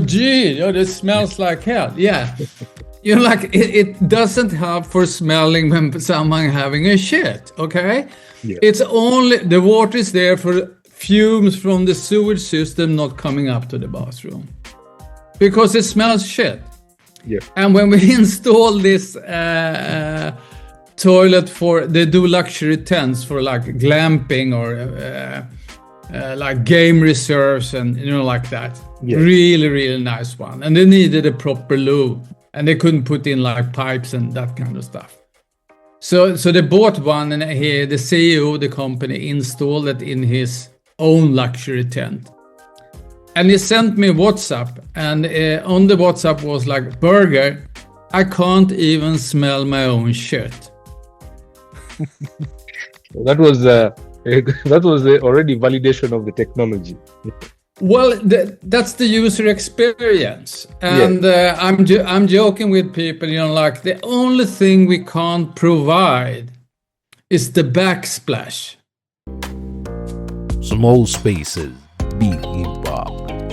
gee, it smells like hell. Yeah. Like it doesn't help for smelling when someone having a shit, okay? Yeah. It's only, the water is there for fumes from the sewage system not coming up to the bathroom. Because it smells shit. Yeah. And when we install this toilet they do luxury tents for like glamping or like game reserves and like that. Yeah. Really, really nice one. And they needed a proper loo. And they couldn't put in like pipes and that kind of stuff. So they bought one, and the CEO of the company installed it in his own luxury tent. And he sent me WhatsApp, and on the WhatsApp was like, Birger, I can't even smell my own shit. That was already validation of the technology. Well, that's the user experience, and I'm joking with people, like the only thing we can't provide is the backsplash. Small spaces, big impact.